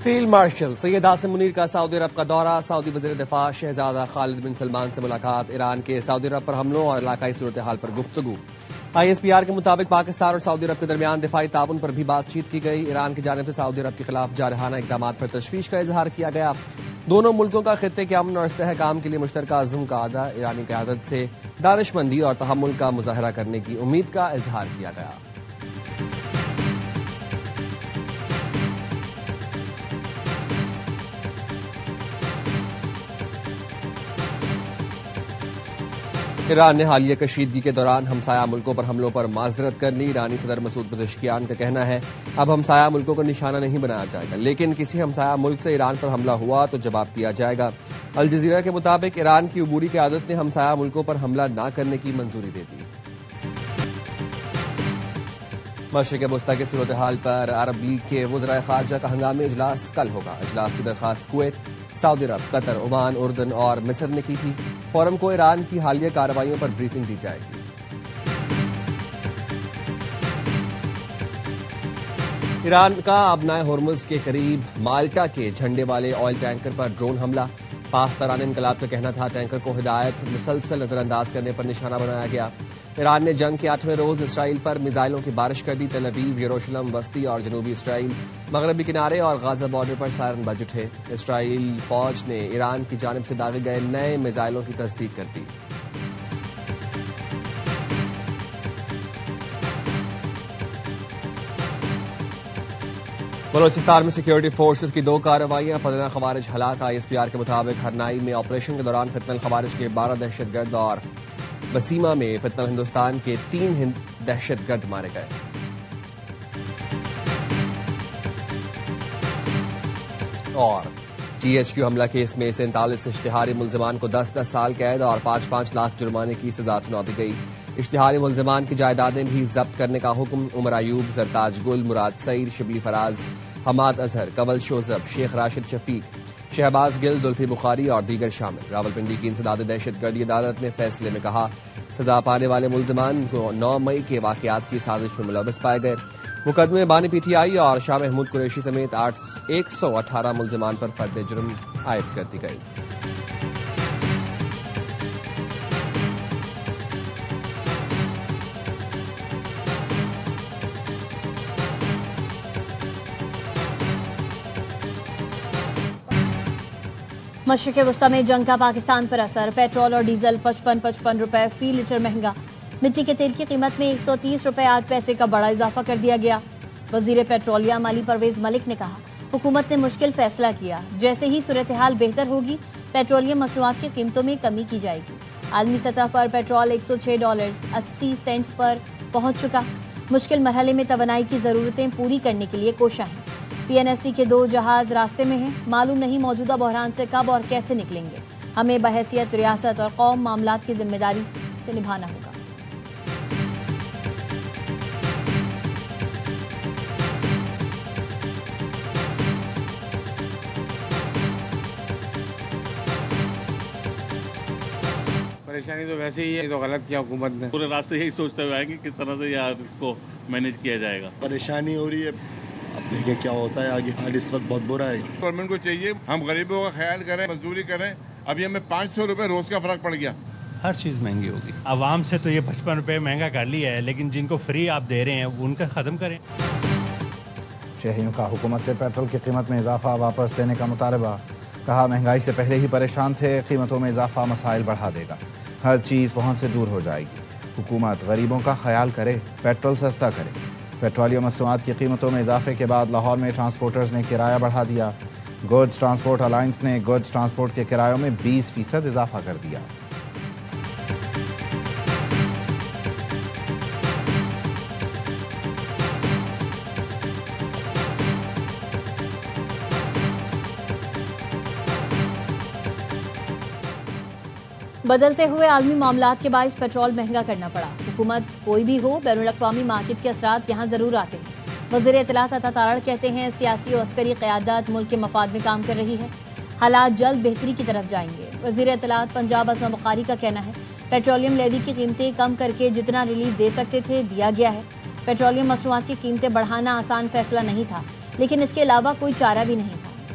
Field marshal Syed Asim Munir کا سعودی عرب کا دورہ، سعودی وزیر دفاع شہزادہ خالد بن سلمان سے ملاقات، ایران کے سعودی عرب پر حملوں اور علاقائی صورتحال پر گفتگو۔ ISPR کے مطابق پاکستان اور سعودی عرب کے درمیان دفاعی تعاون پر بھی بات چیت کی گئی۔ ایران کی جانب سے سعودی عرب کے خلاف جارحانہ اقدامات پر تشویش کا اظہار کیا گیا۔ دونوں ملکوں کا خطے کے امن اور استحکام کے لیے مشترکہ عزم کا اعادہ، ایرانی قیادت سے دانش مندی اور تحمل کا مظاہرہ کرنے کی امید کا اظہار کیا گیا۔ ایران نے حالیہ کشیدگی کے دوران ہمسایہ ملکوں پر حملوں پر معذرت کر لی۔ ایرانی صدر مسعود پزشکیان کا کہنا ہے اب ہمسایہ ملکوں کو نشانہ نہیں بنایا جائے گا، لیکن کسی ہمسایہ ملک سے ایران پر حملہ ہوا تو جواب دیا جائے گا۔ الجزیرہ کے مطابق ایران کی عبوری قیادت نے ہمسایہ ملکوں پر حملہ نہ کرنے کی منظوری دے دی۔ مشرق وسطی کی صورتحال پر عرب لیگ کے وزرائے خارجہ کا ہنگامی اجلاس کل ہوگا۔ اجلاس کی درخواست کویت، سعودی عرب، قطر، عمان، اردن اور مصر نے کی تھی۔ فورم کو ایران کی حالیہ کارروائیوں پر بریفنگ دی جائے گی۔ ایران کا ابنائے ہرمز کے قریب مالٹا کے جھنڈے والے آئل ٹینکر پر ڈرون حملہ، پاسداران انقلاب کا کہنا تھا ٹینکر کو ہدایت مسلسل نظر انداز کرنے پر نشانہ بنایا گیا۔ ایران نے جنگ کے 8ویں روز اسرائیل پر میزائلوں کی بارش کر دی۔ تل ابیب، یروشلم، وسطی اور جنوبی اسرائیل، مغربی کنارے اور غزہ بارڈر پر سائرن بج اٹھے۔ اسرائیل فوج نے ایران کی جانب سے داغے گئے نئے میزائلوں کی تصدیق کر دی۔ بلوچستان میں سیکیورٹی فورسز کی 2 کارروائیاں، فتنہ خوارج ہلاک۔ ISPR کے مطابق ہرنائی میں آپریشن کے دوران فتنہ الخوارج کے 12 دہشت گرد اور بسیما میں فتنہ ہندوستان کے 3 دہشت گرد مارے گئے۔ اور GHQ حملہ کیس میں 47 اشتہاری ملزمان کو 10 سال قید اور 5 لاکھ جرمانے کی سزا سنا دی گئی۔ اشتہاری ملزمان کی جائیدادیں بھی ضبط کرنے کا حکم۔ عمر ایوب، زرتاج گل، مراد سعید، شبلی فراز، حماد اظہر، کنول شوذب، شیخ راشد شفیق، شہباز گل، زلفی بخاری اور دیگر شامل۔ راولپنڈی کی انسداد دہشت گردی عدالت نے فیصلے میں کہا سزا پانے والے ملزمان کو 9 مئی کے واقعات کی سازش میں ملوث پائے گئے۔ مقدمے بانی PTI اور شاہ محمود قریشی سمیت 118 ملزمان پر فرد جرم عائد کر دی گئی۔ مشرق وسطی میں جنگ کا پاکستان پر اثر، پیٹرول اور ڈیزل 55 روپے فی لیٹر مہنگا۔ مٹی کے تیل کی قیمت میں 130 روپے 8 پیسے کا بڑا اضافہ کر دیا گیا۔ وزیر پیٹرولیم علی پرویز ملک نے کہا حکومت نے مشکل فیصلہ کیا، جیسے ہی صورتحال بہتر ہوگی پیٹرولیم مصنوعات کی قیمتوں میں کمی کی جائے گی۔ عالمی سطح پر پیٹرول $106.80 پر پہنچ چکا۔ مشکل مرحلے میں توانائی کی ضرورتیں پوری کرنے کے لیے کوشاں ہیں۔ PNSC کے 2 جہاز راستے میں ہیں، معلوم نہیں موجودہ بحران سے کب اور کیسے نکلیں گے۔ ہمیں بحیثیت ریاست اور قوم معاملات کی ذمہ داری سے نبھانا ہوگا۔ پریشانی تو ویسے ہی ہے، تو غلط کیا حکومت نے، پورے راستے یہی سوچتے ہوئے آئیں گے کس طرح سے یار اس کو مینیج کیا جائے گا۔ پریشانی ہو رہی ہے، اب دیکھیں کیا ہوتا ہے آگے۔ حال اس وقت بہت برا ہے۔ گورنمنٹ کو چاہیے ہم غریبوں کا خیال کریں، مزدوری کریں۔ ابھی ہمیں 500 روپے روز کا فرق پڑ گیا۔ ہر چیز مہنگی ہوگی۔ عوام سے تو یہ 55 روپے مہنگا کر لیا ہے، لیکن جن کو فری آپ دے رہے ہیں ان کا ختم کریں۔ شہریوں کا حکومت سے پیٹرول کی قیمت میں اضافہ واپس لینے کا مطالبہ، کہا مہنگائی سے پہلے ہی پریشان تھے، قیمتوں میں اضافہ مسائل بڑھا دے گا، ہر چیز پہنچ سے دور ہو جائے گی۔ حکومت غریبوں کا خیال کرے، پیٹرول سستا کرے۔ پیٹرولیم مصنوعات کی قیمتوں میں اضافے کے بعد لاہور میں ٹرانسپورٹرز نے کرایہ بڑھا دیا۔ گڈز ٹرانسپورٹ الائنس نے گڈز ٹرانسپورٹ کے کرایوں میں 20% اضافہ کر دیا۔ بدلتے ہوئے عالمی معاملات کے باعث پیٹرول مہنگا کرنا پڑا۔ حکومت کوئی بھی ہو، بین الاقوامی مارکیٹ کے اثرات یہاں ضرور آتے ہیں۔ وزیر اطلاعات عطا تارڑ کہتے ہیں سیاسی و عسکری قیادت ملک کے مفاد میں کام کر رہی ہے، حالات جلد بہتری کی طرف جائیں گے۔ وزیر اطلاعات پنجاب اسما بخاری کا کہنا ہے پیٹرولیم لیوی کی قیمتیں کم کر کے جتنا ریلیف دے سکتے تھے دیا گیا ہے۔ پیٹرولیم مصنوعات کی قیمتیں بڑھانا آسان فیصلہ نہیں تھا، لیکن اس کے علاوہ کوئی چارہ بھی نہیں تھا۔